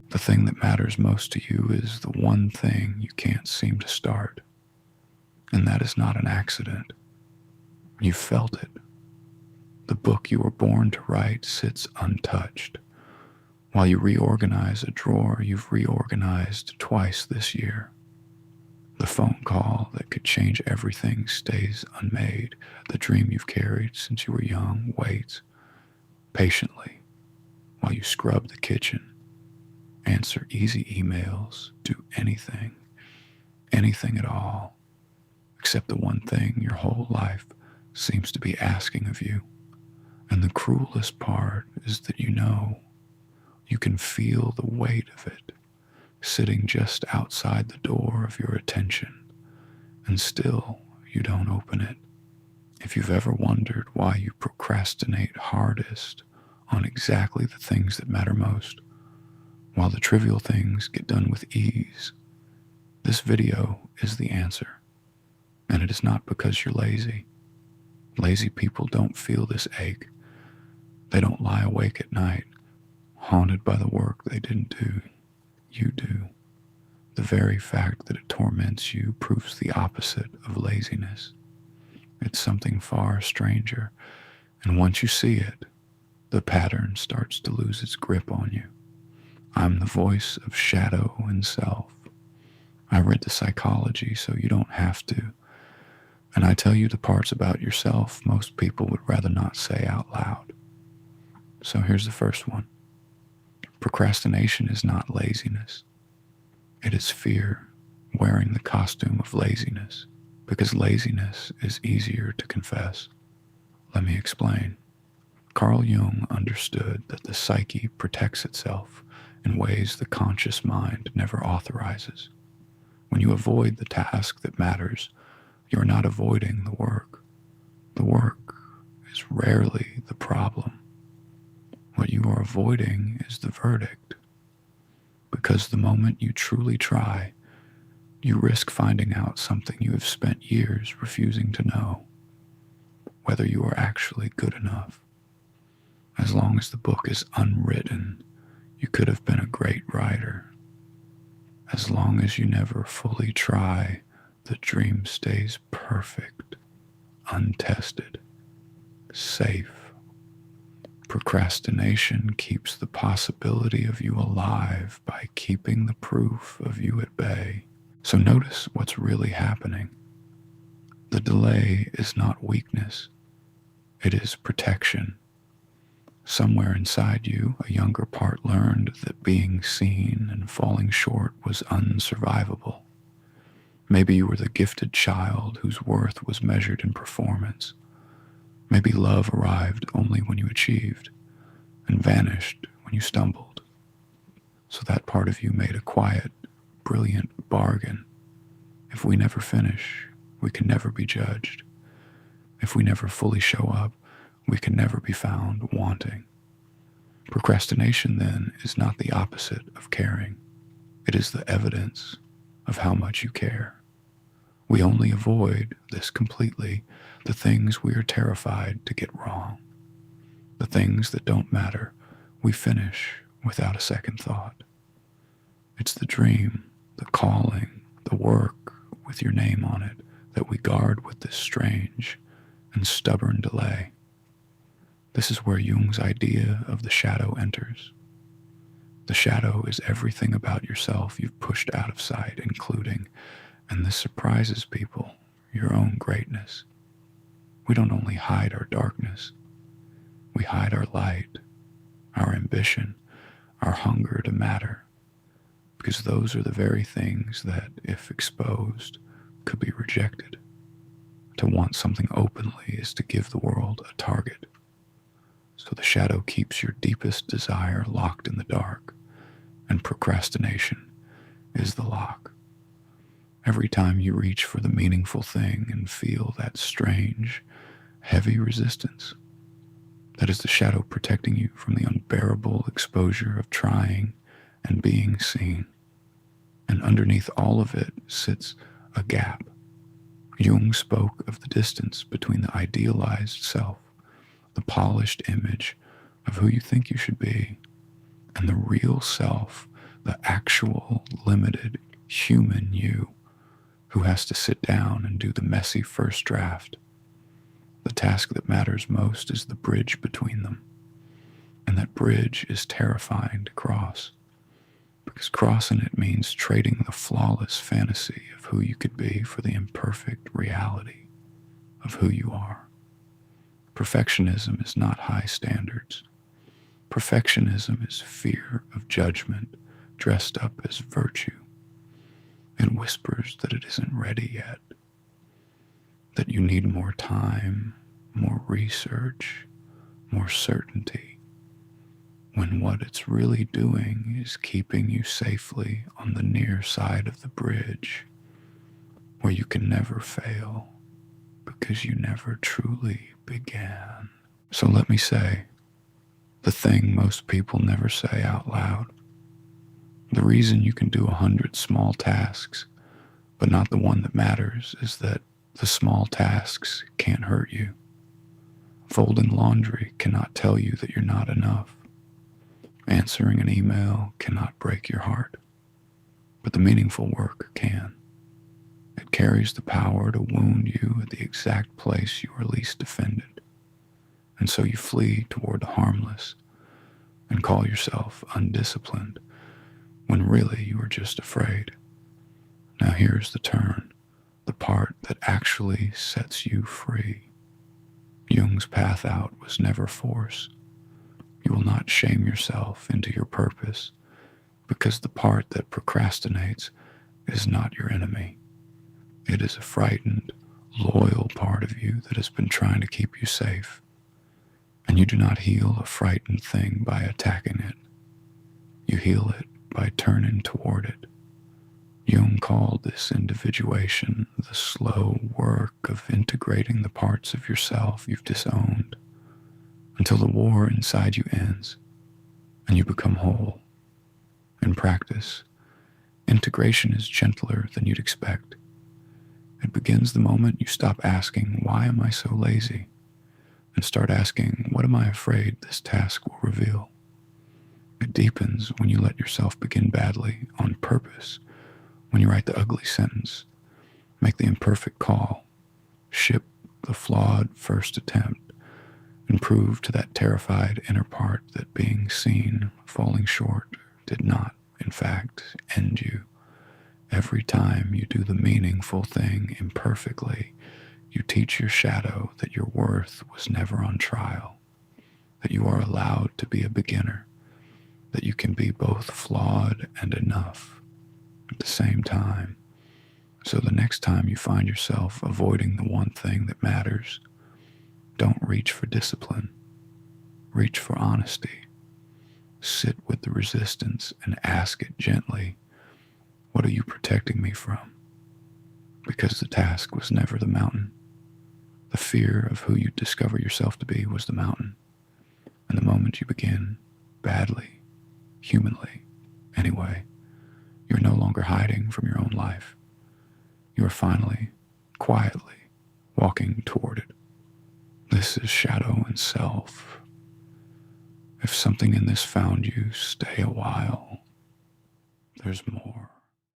The thing that matters most to you is the one thing you can't seem to start. And that is not an accident. You felt it. The book you were born to write sits untouched. While you reorganize a drawer you've reorganized twice this year. The phone call that could change everything stays unmade. The dream you've carried since you were young waits patiently while you scrub the kitchen, answer easy emails, do anything at all, except the one thing your whole life seems to be asking of you. And the cruelest part is that you can feel the weight of it sitting just outside the door of your attention, and still you don't open it. If you've ever wondered why you procrastinate hardest on exactly the things that matter most, while the trivial things get done with ease, this video is the answer. And it is not because you're lazy. Lazy people don't feel this ache. They don't lie awake at night, haunted by the work they didn't do. You do. The very fact that it torments you proves the opposite of laziness. It's something far stranger, and once you see it, the pattern starts to lose its grip on you. I'm the voice of shadow and self. I read the psychology so you don't have to, and I tell you the parts about yourself most people would rather not say out loud. So here's the first one. Procrastination is not laziness. It is fear wearing the costume of laziness, because laziness is easier to confess. Let me explain. Carl Jung understood that the psyche protects itself in ways the conscious mind never authorizes. When you avoid the task that matters, you're not avoiding the work. The work is rarely the problem. What you are avoiding is the verdict. Because the moment you truly try, you risk finding out something you have spent years refusing to know, whether you are actually good enough. As long as the book is unwritten, you could have been a great writer. As long as you never fully try, the dream stays perfect, untested, safe. Procrastination keeps the possibility of you alive by keeping the proof of you at bay. So notice what's really happening. The delay is not weakness. It is protection. Somewhere inside you, a younger part learned that being seen and falling short was unsurvivable. Maybe you were the gifted child whose worth was measured in performance. Maybe love arrived only when you achieved and vanished when you stumbled. So that part of you made a quiet, brilliant bargain. If we never finish, we can never be judged. If we never fully show up, we can never be found wanting. Procrastination, then, is not the opposite of caring. It is the evidence of how much you care. We only avoid this completely, the things we are terrified to get wrong. The things that don't matter, we finish without a second thought. It's the dream, the calling, the work with your name on it that we guard with this strange and stubborn delay. This is where Jung's idea of the shadow enters. The shadow is everything about yourself you've pushed out of sight, including, and this surprises people, your own greatness. We don't only hide our darkness, we hide our light, our ambition, our hunger to matter, because those are the very things that, if exposed, could be rejected. To want something openly is to give the world a target. So the shadow keeps your deepest desire locked in the dark, and procrastination is the lock. Every time you reach for the meaningful thing and feel that strange, heavy resistance, that is the shadow protecting you from the unbearable exposure of trying and being seen. And underneath all of it sits a gap. Jung spoke of the distance between the idealized self, the polished image of who you think you should be, and the real self the actual, limited human you who has to sit down and do the messy first draft. The task that matters most is the bridge between them. And that bridge is terrifying to cross, because crossing it means trading the flawless fantasy of who you could be for the imperfect reality of who you are. Perfectionism is not high standards. Perfectionism is fear of judgment dressed up as virtue. It whispers that it isn't ready yet, that you need more time, more research, more certainty, when what it's really doing is keeping you safely on the near side of the bridge, where you can never fail because you never truly began. So let me say the thing most people never say out loud. The reason you can do 100 small tasks, but not the one that matters, is that the small tasks can't hurt you. Folding laundry cannot tell you that you're not enough. Answering an email cannot break your heart, but the meaningful work can. It carries the power to wound you at the exact place you are least offended, and so you flee toward the harmless and call yourself undisciplined, when really you are just afraid. Now here's the turn, the part that actually sets you free. Jung's path out was never force. You will not shame yourself into your purpose, because the part that procrastinates is not your enemy. It is a frightened, loyal part of you that has been trying to keep you safe. And you do not heal a frightened thing by attacking it. You heal it by turning toward it. Jung called this individuation the slow work of integrating the parts of yourself you've disowned until the war inside you ends and you become whole. In practice, integration is gentler than you'd expect. It begins the moment you stop asking, "Why am I so lazy?" and start asking, "What am I afraid this task will reveal?" It deepens when you let yourself begin badly on purpose, when you write the ugly sentence, make the imperfect call, ship the flawed first attempt, and prove to that terrified inner part that being seen falling short did not, in fact, end you. Every time you do the meaningful thing imperfectly, you teach your shadow that your worth was never on trial, that you are allowed to be a beginner, that you can be both flawed and enough at the same time. So the next time you find yourself avoiding the one thing that matters, don't reach for discipline. Reach for honesty. Sit with the resistance and ask it gently, "What are you protecting me from?" Because the task was never the mountain. The fear of who you discover yourself to be was the mountain. And the moment you begin, badly, humanly, anyway, you're no longer hiding from your own life. You are finally, quietly, walking toward it. This is shadow and self. If something in this found you, stay a while. There's more.